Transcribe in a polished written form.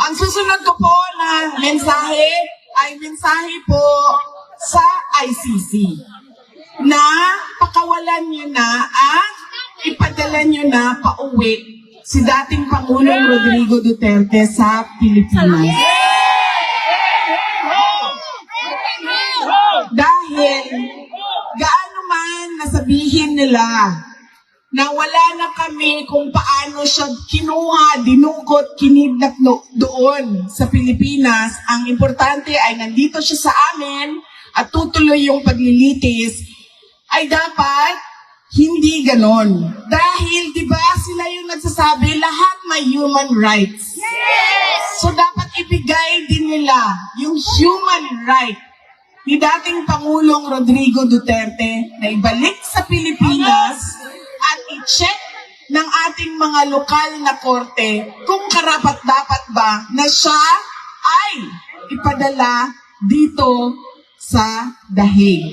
Ang susunod ko po na mensahe ay mensahe po sa ICC na pakawalan nyo na at ipadala nyo na pauwi si dating Pangulong Rodrigo Duterte sa Pilipinas. Dahil gaano man nasabihin nila na wala na kami kung paano siya kinuha, dinukot, kinidnap doon sa Pilipinas, ang importante ay nandito siya sa amin at tutuloy yung paglilitis, ay dapat hindi ganon. Dahil, di ba, sila yung nagsasabi, lahat may human rights. Yes! So, dapat ibigay din nila yung human right ni dating Pangulong Rodrigo Duterte na ibalik sa Pilipinas at i-check ng ating mga lokal na korte kung karapat-dapat ba na siya ay ipadala dito sa The Hague.